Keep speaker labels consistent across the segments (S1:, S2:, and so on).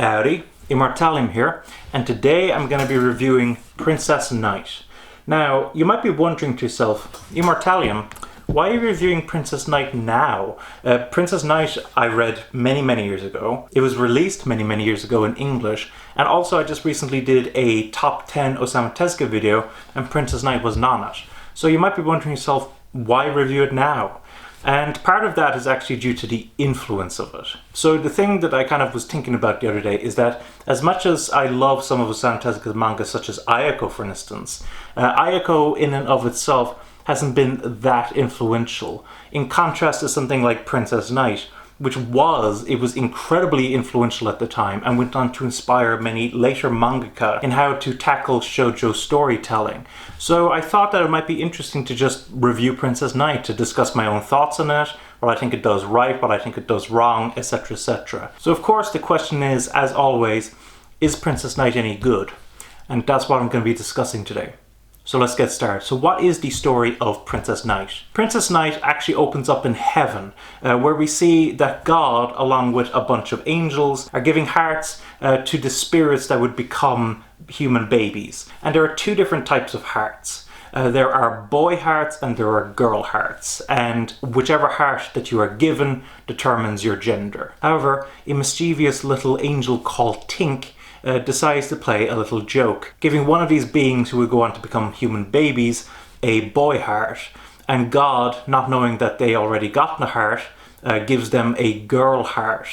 S1: Howdy, Immortalium here, and today I'm going to be reviewing Princess Knight. Now, you might be wondering to yourself, Immortalium, why are you reviewing Princess Knight now? Princess Knight I read many years ago. It was released many years ago in English, and also I just recently did a top 10 Osamu Tezuka video, and Princess Knight was not on it. So you might be wondering yourself, why review it now? And part of that is actually due to the influence of it. So the thing that I kind of was thinking about the other day is that as much as I love some of Osamu Tezuka's manga, such as Ayako for instance, Ayako in and of itself hasn't been that influential. In contrast to something like Princess Knight, which was incredibly influential at the time and went on to inspire many later mangaka in how to tackle shojo storytelling. So I thought that it might be interesting to just review Princess Knight, to discuss my own thoughts on it, what I think it does right, what I think it does wrong, etc, etc. So of course the question is, as always, is Princess Knight any good? And that's what I'm going to be discussing today. So let's get started. So what is the story of Princess Knight? Princess Knight actually opens up in heaven, where we see that God, along with a bunch of angels, are giving hearts to the spirits that would become human babies. And there are two different types of hearts. There are boy hearts and there are girl hearts, and whichever heart that you are given determines your gender. However, a mischievous little angel called Tink decides to play a little joke, giving one of these beings who would go on to become human babies a boy heart, and God, not knowing that they already gotten a heart, gives them a girl heart.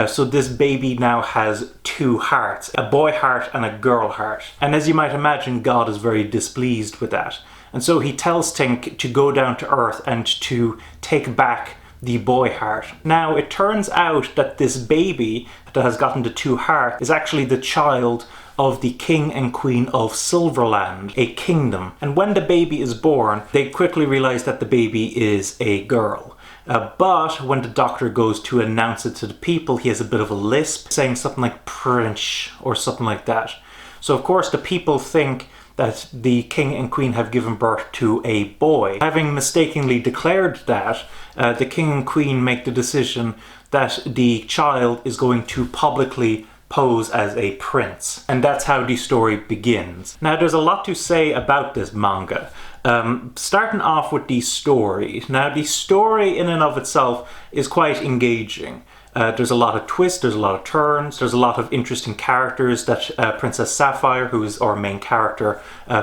S1: So this baby now has two hearts, a boy heart and a girl heart. And as you might imagine, God is very displeased with that. And so he tells Tink to go down to Earth and to take back the boy heart. Now, it turns out that this baby that has gotten the two hearts is actually the child of the king and queen of Silverland, a kingdom. And when the baby is born, they quickly realize that the baby is a girl. But when the doctor goes to announce it to the people, he has a bit of a lisp, saying something like Prince or something like that. So of course the people think that the king and queen have given birth to a boy. Having mistakenly declared that, the king and queen make the decision that the child is going to publicly pose as a prince. And that's how the story begins. Now, there's a lot to say about this manga. Starting off with the story. Now, the story in and of itself is quite engaging. There's a lot of twists, there's a lot of turns, there's a lot of interesting characters that Princess Sapphire, who is our main character,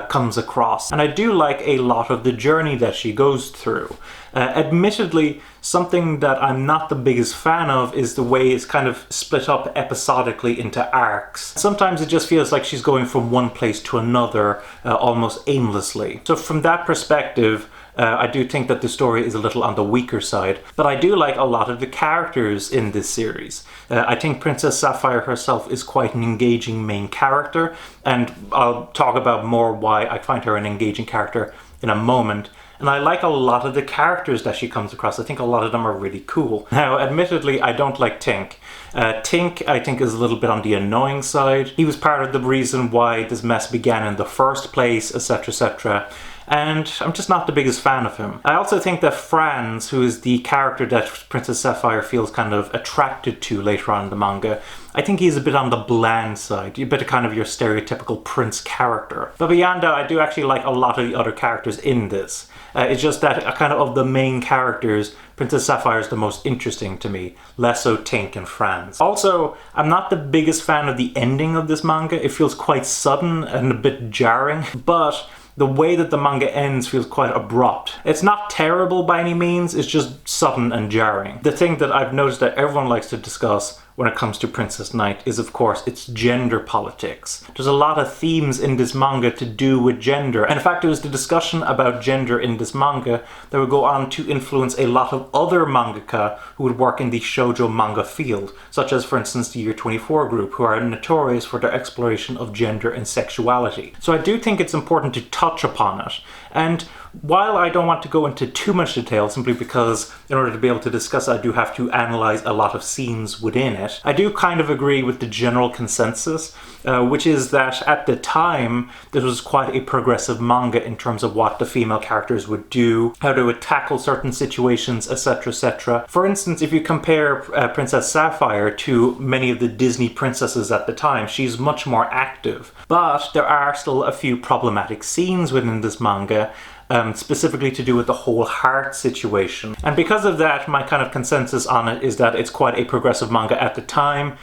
S1: comes across. And I do like a lot of the journey that she goes through. Admittedly, something that I'm not the biggest fan of is the way it's kind of split up episodically into arcs. Sometimes it just feels like she's going from one place to another, almost aimlessly. So from that perspective, I do think that the story is a little on the weaker side, but I do like a lot of the characters in this series. I think Princess Sapphire herself is quite an engaging main character, and I'll talk about more why I find her an engaging character in a moment. And I like a lot of the characters that she comes across. I think a lot of them are really cool. Now, admittedly, I don't like Tink. Tink, I think, is a little bit on the annoying side. He was part of the reason why this mess began in the first place, etc, etc. And I'm just not the biggest fan of him. I also think that Franz, who is the character that Princess Sapphire feels kind of attracted to later on in the manga, I think he's a bit on the bland side, a bit of kind of your stereotypical prince character. But beyond that, I do actually like a lot of the other characters in this. It's just that kind of the main characters, Princess Sapphire is the most interesting to me, less so Tink and Franz. Also, I'm not the biggest fan of the ending of this manga. It feels quite sudden and a bit jarring, but the way that the manga ends feels quite abrupt. It's not terrible by any means, it's just sudden and jarring. The thing that I've noticed that everyone likes to discuss when it comes to Princess Knight is, of course, its gender politics. There's a lot of themes in this manga to do with gender. And in fact, it was the discussion about gender in this manga that would go on to influence a lot of other mangaka who would work in the shoujo manga field, such as, for instance, the Year 24 group, who are notorious for their exploration of gender and sexuality. So I do think it's important to touch upon it. And while I don't want to go into too much detail, simply because in order to be able to discuss it, I do have to analyze a lot of scenes within it, I do kind of agree with the general consensus, which is that at the time, this was quite a progressive manga in terms of what the female characters would do, how they would tackle certain situations, etc., etc. For instance, if you compare Princess Sapphire to many of the Disney princesses at the time, she's much more active. But there are still a few problematic scenes within this manga, specifically to do with the whole heart situation. And because of that, my kind of consensus on it is that it's quite a progressive manga at the time.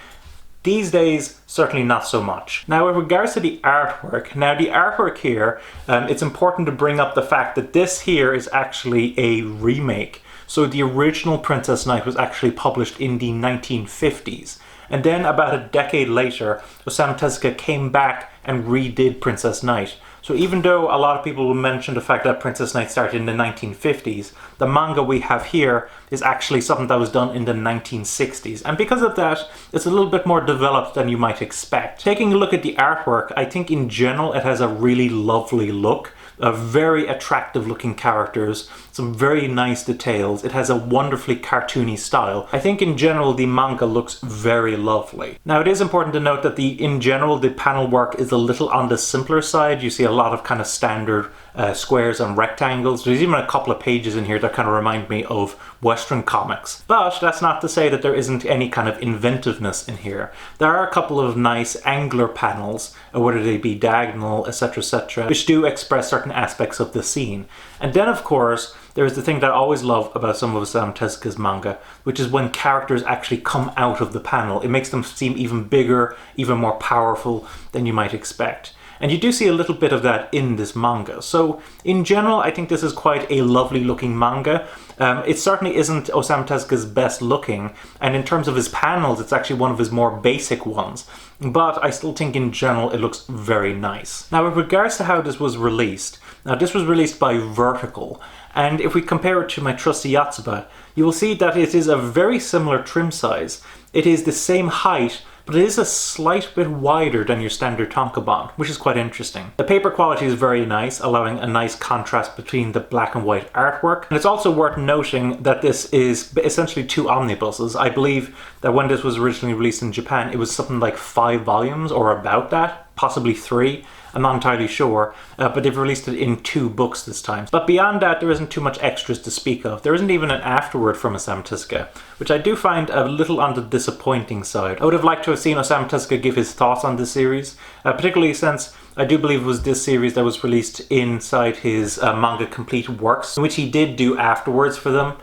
S1: These days, certainly not so much. Now, with regards to the artwork here, it's important to bring up the fact that this here is actually a remake. So the original Princess Knight was actually published in the 1950s. And then about a decade later, Osamu Tezuka came back and redid Princess Knight. So even though a lot of people will mention the fact that Princess Knight started in the 1950s, the manga we have here is actually something that was done in the 1960s. And because of that, it's a little bit more developed than you might expect. Taking a look at the artwork, I think in general it has a really lovely look. Very attractive looking characters, some very nice details. It has a wonderfully cartoony style. I think in general the manga looks very lovely. Now it is important to note that in general the panel work is a little on the simpler side. You see a lot of kind of standard squares and rectangles. There's even a couple of pages in here that kind of remind me of Western comics. But that's not to say that there isn't any kind of inventiveness in here. There are a couple of nice angular panels, whether they be diagonal, etc., which do express certain aspects of the scene. And then of course, there is the thing that I always love about some of Osamu Tezuka's manga, which is when characters actually come out of the panel. It makes them seem even bigger, even more powerful than you might expect. And you do see a little bit of that in this manga. So in general, I think this is quite a lovely looking manga. It certainly isn't Osamu Tezuka's best looking, and in terms of his panels, it's actually one of his more basic ones. But I still think in general it looks very nice. Now with regards to how this was released, this was released by Vertical, and if we compare it to my trusty Yatsuba, you will see that it is a very similar trim size. It is the same height, but it is a slight bit wider than your standard tankobon, which is quite interesting. The paper quality is very nice, allowing a nice contrast between the black and white artwork. And it's also worth noting that this is essentially 2 omnibuses. I believe that when this was originally released in Japan, it was something like 5 volumes or about that, possibly 3. I'm not entirely sure, but they've released it in 2 books this time. But beyond that, there isn't too much extras to speak of. There isn't even an afterword from Osamu Tezuka, which I do find a little on the disappointing side. I would have liked to have seen Osamu Tezuka give his thoughts on this series, particularly since I do believe it was this series that was released inside his Manga Complete works, in which he did do afterwards for them,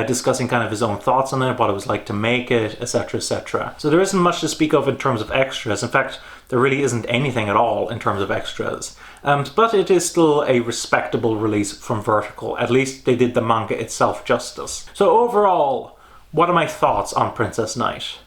S1: discussing kind of his own thoughts on it, what it was like to make it, etc., etc. So there isn't much to speak of in terms of extras. In fact, there really isn't anything at all in terms of extras. But it is still a respectable release from Vertical. At least they did the manga itself justice. So overall, what are my thoughts on Princess Knight?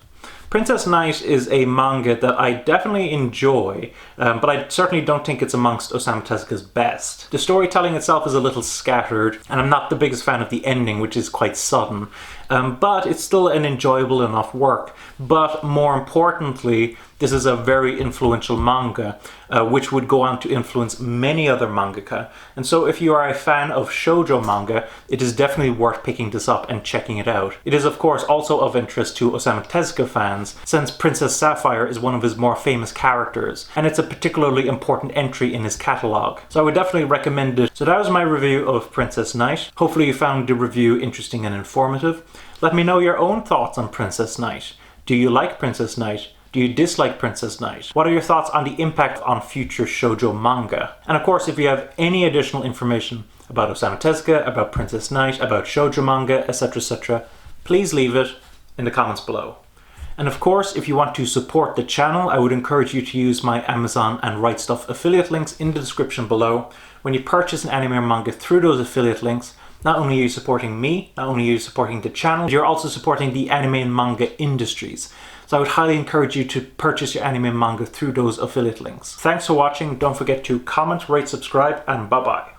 S1: Princess Knight is a manga that I definitely enjoy, but I certainly don't think it's amongst Osamu Tezuka's best. The storytelling itself is a little scattered, and I'm not the biggest fan of the ending, which is quite sudden. But it's still an enjoyable enough work. But more importantly, this is a very influential manga, which would go on to influence many other mangaka. And so if you are a fan of shojo manga, it is definitely worth picking this up and checking it out. It is of course also of interest to Osamu Tezuka fans, since Princess Sapphire is one of his more famous characters, and it's a particularly important entry in his catalogue. So I would definitely recommend it. So that was my review of Princess Knight. Hopefully you found the review interesting and informative. Let me know your own thoughts on Princess Knight. Do you like Princess Knight? Do you dislike Princess Knight? What are your thoughts on the impact on future shoujo manga? And of course, if you have any additional information about Osamu Tezuka, about Princess Knight, about shoujo manga, etc., etc., please leave it in the comments below. And of course, if you want to support the channel, I would encourage you to use my Amazon and Right Stuff affiliate links in the description below. When you purchase an anime or manga through those affiliate links, not only are you supporting me, not only are you supporting the channel, you're also supporting the anime and manga industries. So I would highly encourage you to purchase your anime and manga through those affiliate links. Thanks for watching. Don't forget to comment, rate, subscribe, and bye-bye.